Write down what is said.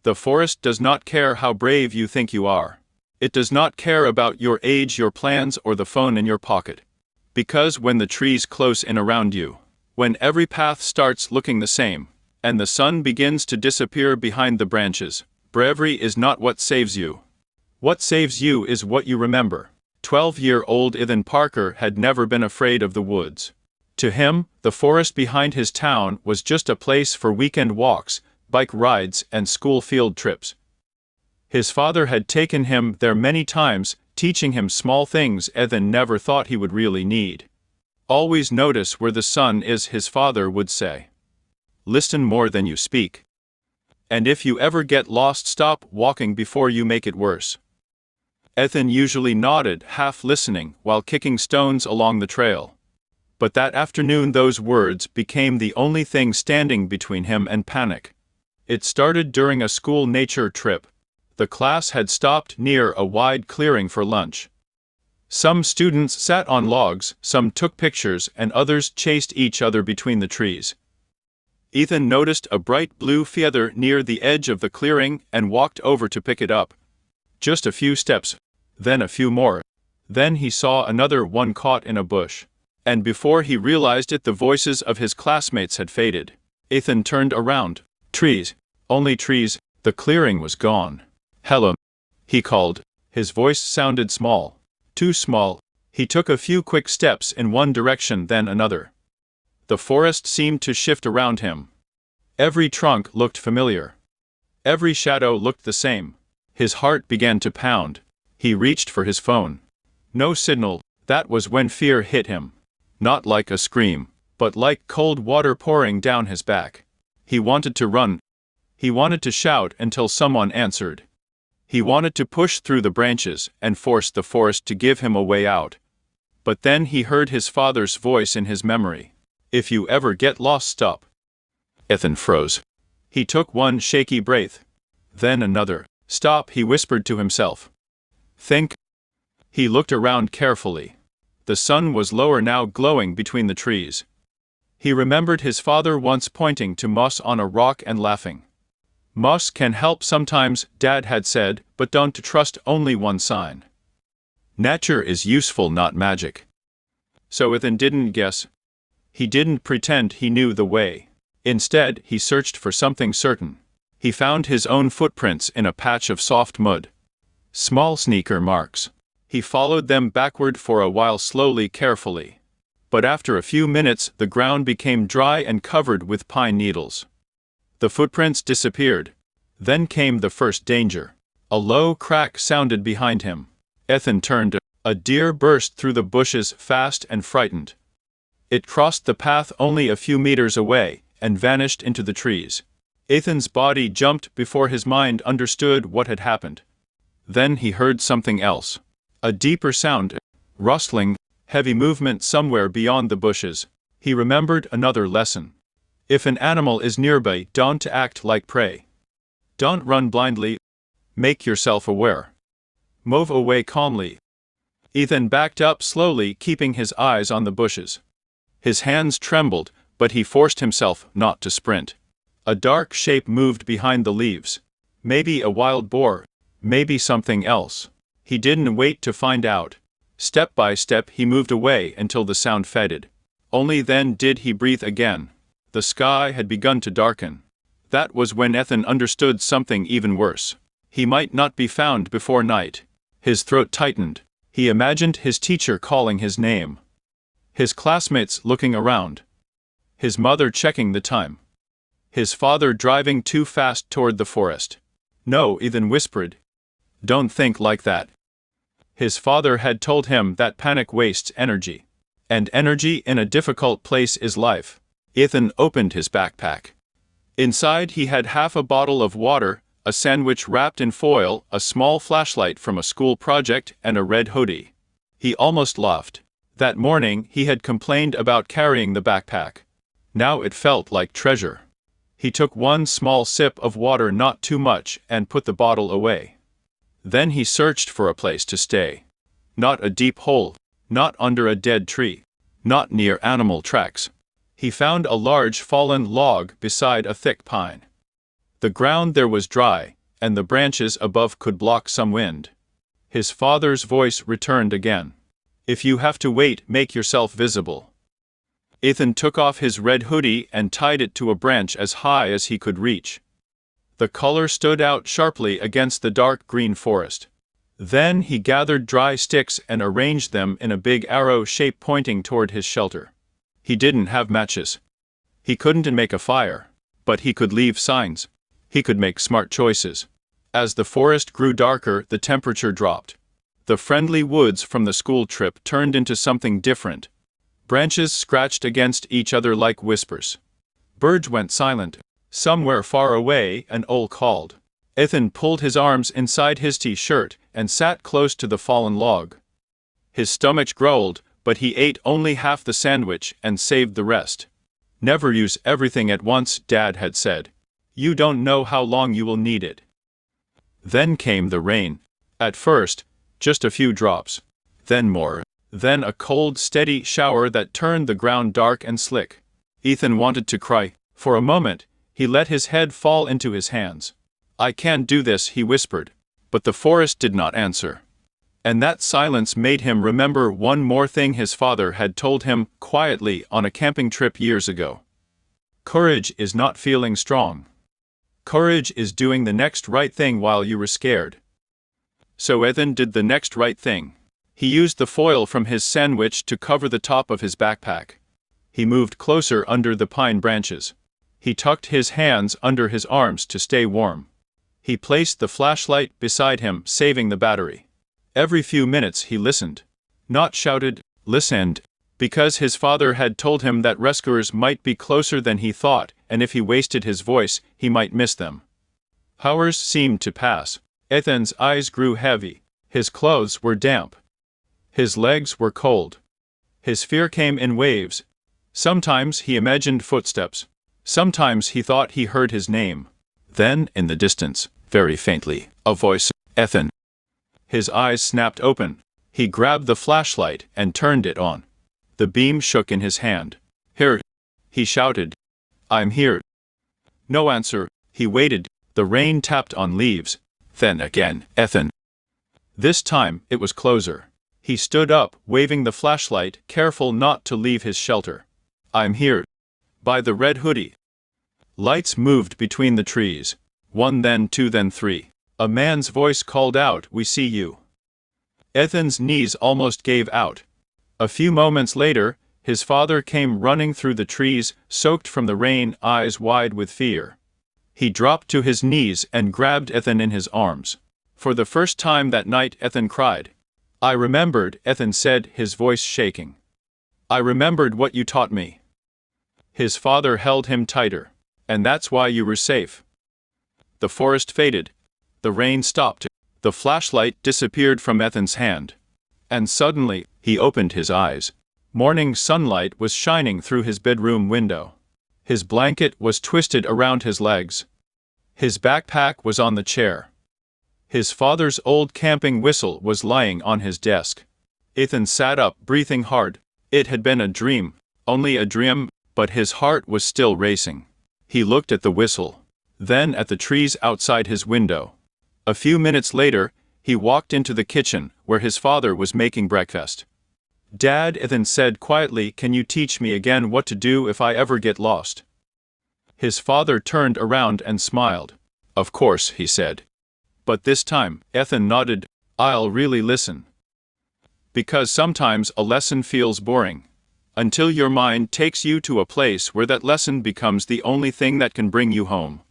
The forest does not care how brave you think you are. It does not care about your age, your plans, or the phone in your pocket. Because when the trees close in around you, when every path starts looking the same, and the sun begins to disappear behind the branches, bravery is not what saves you. What saves you is what you remember. 12-year-old Ethan Parker had never been afraid of the woods. To him, the forest behind his town was just a place for weekend walks, bike rides, and school field trips. His father had taken him there many times, teaching him small things Ethan never thought he would really need. Always notice where the sun is, his father would say. Listen more than you speak. And if you ever get lost, stop walking before you make it worse. Ethan usually nodded, half listening, while kicking stones along the trail. But that afternoon those words became the only thing standing between him and panic. It started during a school nature trip. The class had stopped near a wide clearing for lunch. Some students sat on logs, some took pictures, and others chased each other between the trees. Ethan noticed a bright blue feather near the edge of the clearing and walked over to pick it up. Just a few steps, then a few more. Then he saw another one caught in a bush. And before he realized it, the voices of his classmates had faded. Ethan turned around. Trees. Only trees. The clearing was gone. Hello, he called. His voice sounded small. Too small. He took a few quick steps in one direction, then another. The forest seemed to shift around him. Every trunk looked familiar. Every shadow looked the same. His heart began to pound. He reached for his phone. No signal. That was when fear hit him. Not like a scream, but like cold water pouring down his back. He wanted to run. He wanted to shout until someone answered. He wanted to push through the branches and force the forest to give him a way out. But then he heard his father's voice in his memory. If you ever get lost, stop. Ethan froze. He took one shaky breath. Then another. Stop, he whispered to himself. Think. He looked around carefully. The sun was lower now, glowing between the trees. He remembered his father once pointing to moss on a rock and laughing. Moss can help sometimes, Dad had said, but don't trust only one sign. Nature is useful, not magic. So Ethan didn't guess. He didn't pretend he knew the way. Instead, he searched for something certain. He found his own footprints in a patch of soft mud. Small sneaker marks. He followed them backward for a while, slowly, carefully. But after a few minutes, the ground became dry and covered with pine needles. The footprints disappeared. Then came the first danger. A low crack sounded behind him. Ethan turned. A deer burst through the bushes, fast and frightened. It crossed the path only a few meters away and vanished into the trees. Ethan's body jumped before his mind understood what had happened. Then he heard something else. A deeper sound, rustling, heavy movement somewhere beyond the bushes. He remembered another lesson. If an animal is nearby, don't act like prey. Don't run blindly. Make yourself aware. Move away calmly. Ethan backed up slowly, keeping his eyes on the bushes. His hands trembled, but he forced himself not to sprint. A dark shape moved behind the leaves. Maybe a wild boar. Maybe something else. He didn't wait to find out. Step by step he moved away until the sound faded. Only then did he breathe again. The sky had begun to darken. That was when Ethan understood something even worse. He might not be found before night. His throat tightened. He imagined his teacher calling his name. His classmates looking around. His mother checking the time. His father driving too fast toward the forest. No, Ethan whispered. Don't think like that. His father had told him that panic wastes energy. And energy in a difficult place is life. Ethan opened his backpack. Inside he had half a bottle of water, a sandwich wrapped in foil, a small flashlight from a school project, and a red hoodie. He almost laughed. That morning he had complained about carrying the backpack. Now it felt like treasure. He took one small sip of water, not too much, and put the bottle away. Then he searched for a place to stay. Not a deep hole, not under a dead tree, not near animal tracks. He found a large fallen log beside a thick pine. The ground there was dry, and the branches above could block some wind. His father's voice returned again. If you have to wait, make yourself visible. Ethan took off his red hoodie and tied it to a branch as high as he could reach. The color stood out sharply against the dark green forest. Then he gathered dry sticks and arranged them in a big arrow shape pointing toward his shelter. He didn't have matches. He couldn't make a fire, but he could leave signs. He could make smart choices. As the forest grew darker, the temperature dropped. The friendly woods from the school trip turned into something different. Branches scratched against each other like whispers. Birds went silent. Somewhere far away, an owl called. Ethan pulled his arms inside his t-shirt and sat close to the fallen log. His stomach growled, but he ate only half the sandwich and saved the rest. Never use everything at once, Dad had said. You don't know how long you will need it. Then came the rain. At first, just a few drops. Then more. Then a cold, steady shower that turned the ground dark and slick. Ethan wanted to cry. For a moment, he let his head fall into his hands. I can't do this, he whispered. But the forest did not answer. And that silence made him remember one more thing his father had told him quietly on a camping trip years ago. Courage is not feeling strong. Courage is doing the next right thing while you were scared. So Ethan did the next right thing. He used the foil from his sandwich to cover the top of his backpack. He moved closer under the pine branches. He tucked his hands under his arms to stay warm. He placed the flashlight beside him, saving the battery. Every few minutes he listened. Not shouted, listened, because his father had told him that rescuers might be closer than he thought, and if he wasted his voice, he might miss them. Hours seemed to pass. Ethan's eyes grew heavy. His clothes were damp. His legs were cold. His fear came in waves. Sometimes he imagined footsteps. Sometimes he thought he heard his name. Then, in the distance, very faintly, a voice, Ethan. His eyes snapped open. He grabbed the flashlight and turned it on. The beam shook in his hand. Here, he shouted. I'm here. No answer. He waited. The rain tapped on leaves. Then again, Ethan. This time, it was closer. He stood up, waving the flashlight, careful not to leave his shelter. I'm here. By the red hoodie. Lights moved between the trees. 1, then 2, then 3. A man's voice called out, we see you. Ethan's knees almost gave out. A few moments later, his father came running through the trees, soaked from the rain, eyes wide with fear. He dropped to his knees and grabbed Ethan in his arms. For the first time that night, Ethan cried. I remembered, Ethan said, his voice shaking. I remembered what you taught me. His father held him tighter. And that's why you were safe. The forest faded. The rain stopped. The flashlight disappeared from Ethan's hand. And suddenly, he opened his eyes. Morning sunlight was shining through his bedroom window. His blanket was twisted around his legs. His backpack was on the chair. His father's old camping whistle was lying on his desk. Ethan sat up, breathing hard. It had been a dream, only a dream, but his heart was still racing. He looked at the whistle, then at the trees outside his window. A few minutes later, he walked into the kitchen, where his father was making breakfast. Dad, Ethan said quietly, can you teach me again what to do if I ever get lost? His father turned around and smiled. Of course, he said. But this time, Ethan nodded, I'll really listen. Because sometimes a lesson feels boring. Until your mind takes you to a place where that lesson becomes the only thing that can bring you home.